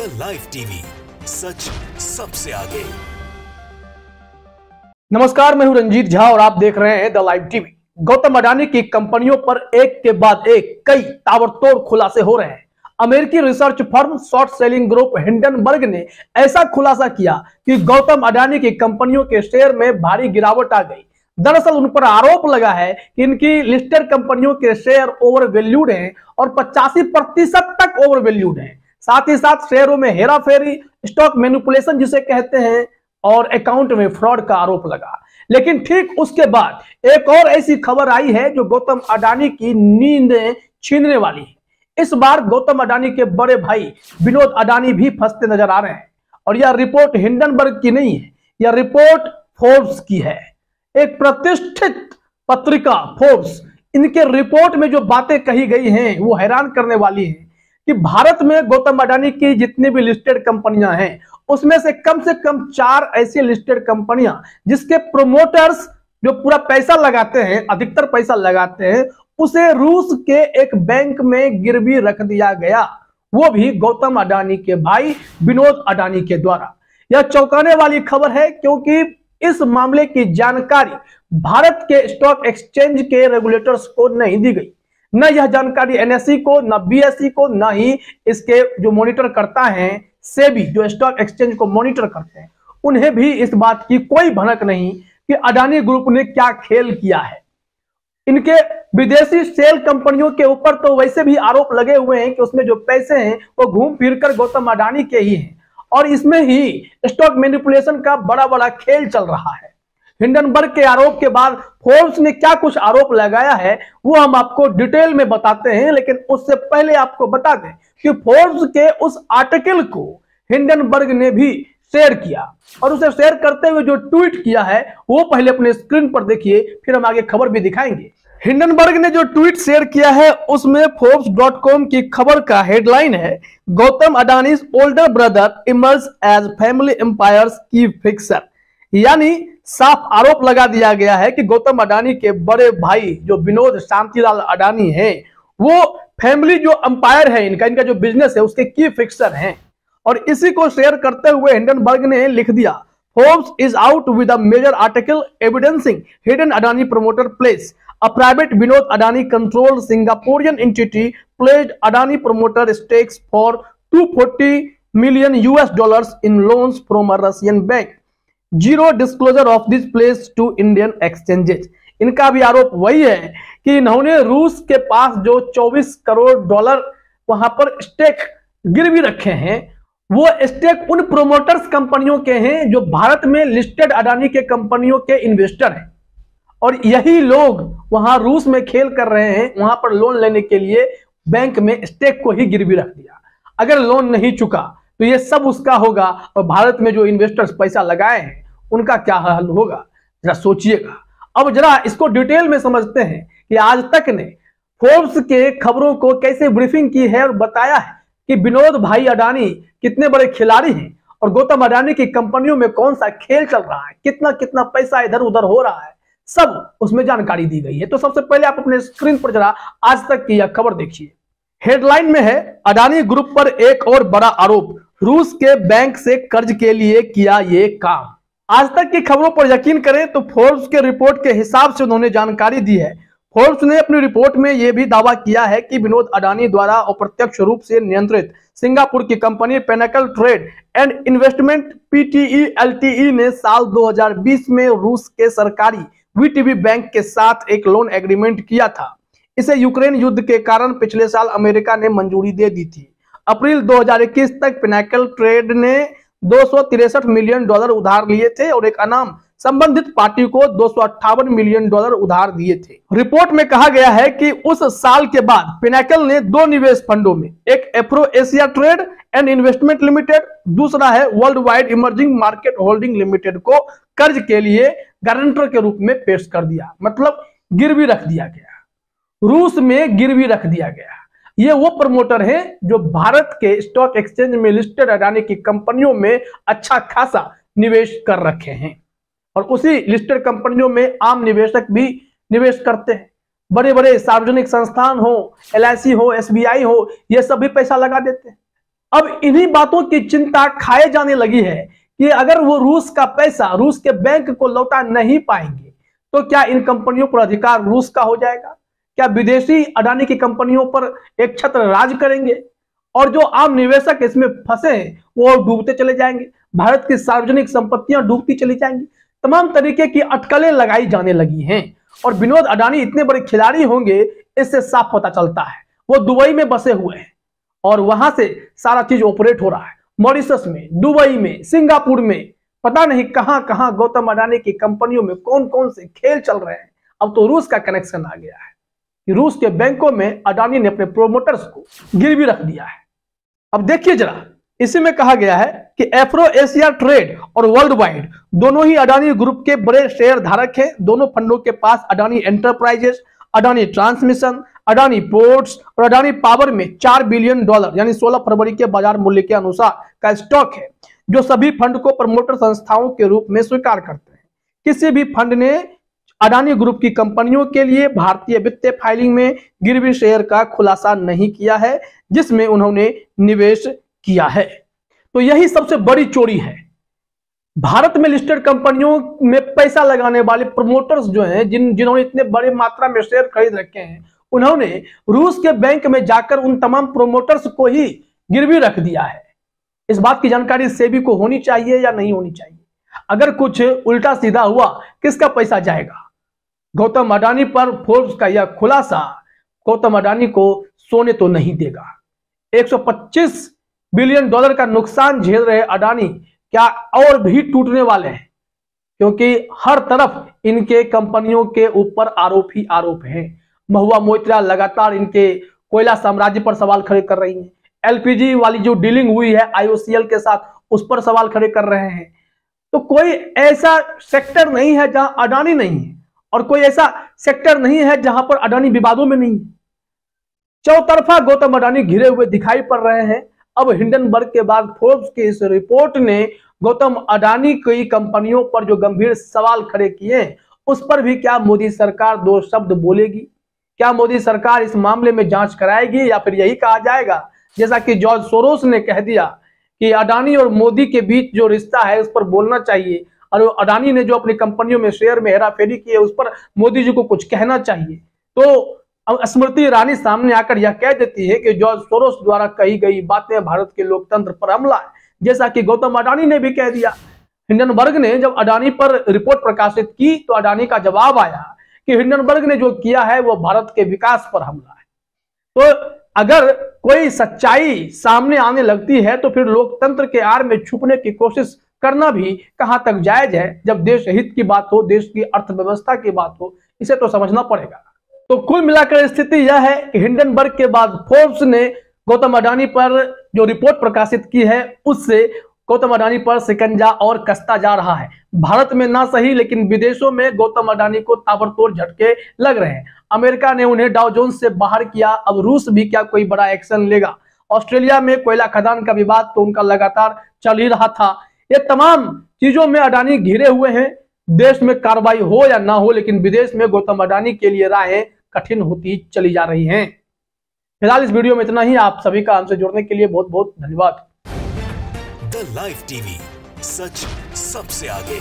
The live TV, सच सबसे आगे। नमस्कार, मैं हूं रंजीत झा और आप देख रहे हैं the live TV. Gautam Adani की कंपनियों पर एक के बाद एक कई ताबड़तोड़ खुलासे हो रहे हैं। अमेरिकी research firm short selling group Hindenburg ने ऐसा खुलासा किया कि गौतम अडानी की कंपनियों के शेयर में भारी गिरावट आ गई। दरअसल उन पर आरोप लगा है कि इनकी लिस्टेड कंपनियों के शेयर ओवर वैल्यूड हैं और 85% तक ओवर वैल्यूड हैं। साथ ही साथ शेयरों में हेराफेरी, स्टॉक मैनिपुलेशन जिसे कहते हैं, और अकाउंट में फ्रॉड का आरोप लगा। लेकिन ठीक उसके बाद एक और ऐसी खबर आई है जो गौतम अडानी की नींद छीनने वाली है। इस बार गौतम अडानी के बड़े भाई विनोद अडानी भी फंसते नजर आ रहे हैं और यह रिपोर्ट हिंडनबर्ग की नहीं है, यह रिपोर्ट फोर्ब्स की है। एक प्रतिष्ठित पत्रिका फोर्ब्स, इनके रिपोर्ट में जो बातें कही गई हैं वो हैरान करने वाली हैं कि भारत में गौतम अडानी की जितनी भी लिस्टेड कंपनियां हैं उसमें से कम 4 ऐसी लिस्टेड कंपनियां जिसके प्रोमोटर्स जो पूरा पैसा लगाते हैं, अधिकतर पैसा लगाते हैं, उसे रूस के एक बैंक में गिरवी रख दिया गया, वो भी गौतम अडानी के भाई विनोद अडानी के द्वारा। यह चौंकाने वाली खबर है क्योंकि इस मामले की जानकारी भारत के स्टॉक एक्सचेंज के रेगुलेटर्स को नहीं दी गई। न यह जानकारी एनएसई को, न बीएसई को, न ही इसके जो मॉनिटर करता है सेबी, जो स्टॉक एक्सचेंज को मॉनिटर करते हैं, उन्हें भी इस बात की कोई भनक नहीं कि अडानी ग्रुप ने क्या खेल किया है। इनके विदेशी सेल कंपनियों के ऊपर तो वैसे भी आरोप लगे हुए हैं कि उसमें जो पैसे हैं वो घूम फिरकर गौतम अडानी के ही हैं और इसमें ही स्टॉक मैनिपुलेशन का बड़ा बड़ा खेल चल रहा है। हिंडनबर्ग के आरोप के बाद फोर्ब्स ने क्या कुछ आरोप लगाया है वो हम आपको डिटेल में बताते हैं, लेकिन उससे पहले आपको बता दें कि फोर्ब्स के उस आर्टिकल को हिंडनबर्ग ने भी शेयर किया और उसे शेयर करते हुए जो ट्वीट किया है वो पहले अपने स्क्रीन पर देखिए, फिर हम आगे खबर भी दिखाएंगे। हिंडनबर्ग ने जो ट्वीट शेयर किया है उसमें forbes.com की खबर का हेडलाइन है, Gautam Adani's older brother emerge as family empire's key fixer. यानी साफ आरोप लगा दिया गया है कि गौतम अडानी के बड़े भाई जो विनोद शांतिलाल अडानी हैं वो फैमिली जो अंपायर है, इनका जो बिजनेस है उसके की फिक्सर हैं। और इसी को शेयर करते हुए हिंडनबर्ग ने लिख दिया, Forbes is out with a major article evidencing hidden Adani promoter place a private Vinod Adani controlled Singaporean entity pledged Adani promoter stakes for $240 million in loans from a Russian bank. Zero disclosure of this pledge to Indian exchanges. इनका भी आरोप वही है कि इन्होंने रूस के पास जो $24 करोड़ वहां पर स्टेक गिरवी रखे हैं, वो स्टेक उन प्रोमोटर्स कंपनियों के हैं जो भारत में लिस्टेड अडानी के कंपनियों के इन्वेस्टर हैं और यही लोग वहां रूस में खेल कर रहे हैं। वहां पर लोन लेने के लिए बैंक में स्टेक को ही गिरवी रख दिया। अगर लोन नहीं चुका तो ये सब उसका होगा और भारत में जो इन्वेस्टर्स पैसा लगाए हैं उनका क्या हाल होगा, जरा सोचिएगा। अब जरा इसको डिटेल में समझते हैं कि आज तक ने फोर्ब्स के खबरों को कैसे ब्रीफिंग की है और बताया है कि विनोद भाई अडानी कितने बड़े खिलाड़ी हैं और गौतम अडानी की कंपनियों में कौन सा खेल चल रहा है, कितना कितना पैसा इधर उधर हो रहा है, सब उसमें जानकारी दी गई है। तो सबसे पहले आप अपने स्क्रीन पर जरा आज तक की यह खबर देखिए। हेडलाइन में है, अडानी ग्रुप पर एक और बड़ा आरोप, रूस के बैंक से कर्ज के लिए किया ये काम। आज तक की खबरों पर यकीन करें तो फोर्ब्स के रिपोर्ट के हिसाब से उन्होंने जानकारी दी है। फोर्ब्स ने अपनी रिपोर्ट में यह भी दावा किया है कि विनोद अडानी द्वारा अप्रत्यक्ष रूप से नियंत्रित सिंगापुर की company pinnacle trade and investment PTE LTE ने साल 2020 में रूस के सरकारी वीटीबी बैंक के साथ एक लोन एग्रीमेंट किया था। इसे यूक्रेन युद्ध के कारण पिछले साल अमेरिका ने मंजूरी दे दी थी। अप्रैल 2021 तक पिनेकल ट्रेड ने $263 मिलियन उधार लिए थे और एक अनाम संबंधित पार्टी को $258 मिलियन उधार दिए थे। रिपोर्ट में कहा गया है कि उस साल के बाद पिनेकल ने 2 निवेश फंडों में, एक Afro Asia trade and investment limited, दूसरा है world wide emerging market holding limited को कर्ज के लिए गारंटर के रूप में पेश कर दिया। मतलब गिरवी रख दिया गया, रूस में गिरवी रख दिया गया। ये वो प्रमोटर हैं जो भारत के स्टॉक एक्सचेंज में लिस्टेड अडानी की कंपनियों में अच्छा खासा निवेश कर रखे हैं और उसी लिस्टेड कंपनियों में आम निवेशक भी निवेश करते हैं। बड़े बड़े सार्वजनिक संस्थान हो, एलआईसी हो, एसबीआई हो, ये सब भी पैसा लगा देते हैं। अब इन्हीं बातों की चिंता खाए जाने लगी है कि अगर वो रूस का पैसा रूस के बैंक को लौटा नहीं पाएंगे तो क्या इन कंपनियों पर अधिकार रूस का हो जाएगा? क्या विदेशी अडानी की कंपनियों पर एक छत्र राज करेंगे और जो आम निवेशक इसमें फंसे हैं वो डूबते चले जाएंगे? भारत की सार्वजनिक संपत्तियां डूबती चली जाएंगी। तमाम तरीके की अटकलें लगाई जाने लगी हैं और विनोद अडानी इतने बड़े खिलाड़ी होंगे इससे साफ पता चलता है। वो दुबई में बसे हुए हैं और वहां से सारा चीज ऑपरेट हो रहा है। मॉरिशस में, दुबई में, सिंगापुर में, पता नहीं कहां कहां गौतम अडानी की कंपनियों में कौन कौन से खेल चल रहे हैं। अब तो रूस का कनेक्शन आ गया है कि रूस के बैंकों में अडानी ने अपने प्रोमोटर्स को गिरवी रख दिया है। अब देखिए जरा, इसी में कहा गया है कि एफ्रो एशिया ट्रेड और वर्ल्ड वाइड दोनों ही अडानी ग्रुप के बड़े शेयर धारक हैं। दोनों फंडों के पास Adani Enterprises, Adani Transmission, Adani Ports और अडानी पावर में $4 बिलियन यानी 16 फरवरी के बाजार मूल्य के अनुसार का स्टॉक है, जो सभी फंड को प्रमोटर संस्थाओं के रूप में स्वीकार करते हैं। किसी भी फंड ने अडानी ग्रुप की कंपनियों के लिए भारतीय वित्तीय फाइलिंग में गिरवी शेयर का खुलासा नहीं किया है जिसमें उन्होंने निवेश किया है। तो यही सबसे बड़ी चोरी है। भारत में लिस्टेड कंपनियों में पैसा लगाने वाले प्रमोटर्स जो हैं, जिन्होंने इतने बड़े मात्रा में शेयर खरीद रखे हैं, उन्होंने रूस के बैंक में जाकर उन तमाम प्रमोटर्स को ही गिरवी रख दिया है। इस बात की जानकारी सेबी को होनी चाहिए या नहीं होनी चाहिए? अगर कुछ उल्टा सीधा हुआ किसका पैसा जाएगा? गौतम अडानी पर फोर्ब्स का यह खुलासा गौतम अडानी को सोने तो नहीं देगा। $125 बिलियन का नुकसान झेल रहे अडानी क्या और भी टूटने वाले हैं? क्योंकि हर तरफ इनके कंपनियों के ऊपर आरोप ही आरोप हैं। महुआ मोइत्रा लगातार इनके कोयला साम्राज्य पर सवाल खड़े कर रही हैं। एलपीजी वाली जो डीलिंग हुई है आईओसीएल के साथ, उस पर सवाल खड़े कर रहे हैं। तो कोई ऐसा सेक्टर नहीं है जहां अडानी नहीं है और कोई ऐसा सेक्टर नहीं है जहां पर अडानी विवादों में नहीं है। चौतरफा गौतम अडानी घिरे हुए दिखाई पड़ रहे हैं। अब हिंडनबर्ग के बाद फोर्ब्स की इस रिपोर्ट ने गौतम अडानी की कंपनियों पर जो गंभीर सवाल खड़े किए उस पर भी क्या मोदी सरकार दो शब्द बोलेगी? क्या मोदी सरकार इस मामले में जांच कराएगी या फिर यही कहा जाएगा जैसा कि जॉर्ज सोरोस ने कह दिया कि अडानी और मोदी के बीच जो रिश्ता है उस पर बोलना चाहिए और अडानी ने जो अपनी कंपनियों में शेयर में हेराफेरी की है उस पर मोदी जी को कुछ कहना चाहिए? तो अब स्मृति ईरानी सामने आकर यह कह देती है कि जॉर्ज सोरोस द्वारा कही गई बातें भारत के लोकतंत्र पर हमला है, जैसा कि गौतम अडानी ने भी कह दिया। हिंडनबर्ग ने जब अडानी पर रिपोर्ट प्रकाशित की तो अडानी का जवाब आया कि हिंडनबर्ग ने जो किया है वो भारत के विकास पर हमला है। तो अगर कोई सच्चाई सामने आने लगती है तो फिर लोकतंत्र के आड़ में छुपने की कोशिश करना भी कहां तक जायज है? जब देश हित की बात हो, देश की अर्थव्यवस्था की बात हो, इसे तो समझना पड़ेगा। तो कुल मिलाकर स्थिति यह है कि हिंडनबर्ग के बाद फोर्ब्स ने गौतम अडानी पर जो रिपोर्ट प्रकाशित की है उससे गौतम अडानी पर शिकंजा और कसता जा रहा है। भारत में ना सही लेकिन विदेशों में गौतम अडानी को ताबड़तोड़ झटके लग रहे हैं। अमेरिका ने उन्हें डाउ जोन्स से बाहर किया, अब रूस भी क्या कोई बड़ा एक्शन लेगा? ऑस्ट्रेलिया में कोयला खदान का विवाद तो उनका लगातार चल ही रहा था। ये तमाम चीजों में अडानी घिरे हुए हैं। देश में कार्रवाई हो या ना हो लेकिन विदेश में गौतम अडानी के लिए राहें कठिन होती चली जा रही हैं। फिलहाल इस वीडियो में इतना ही। आप सभी का हमसे जुड़ने के लिए बहुत बहुत धन्यवाद। द लाइव टीवी, सच सबसे आगे।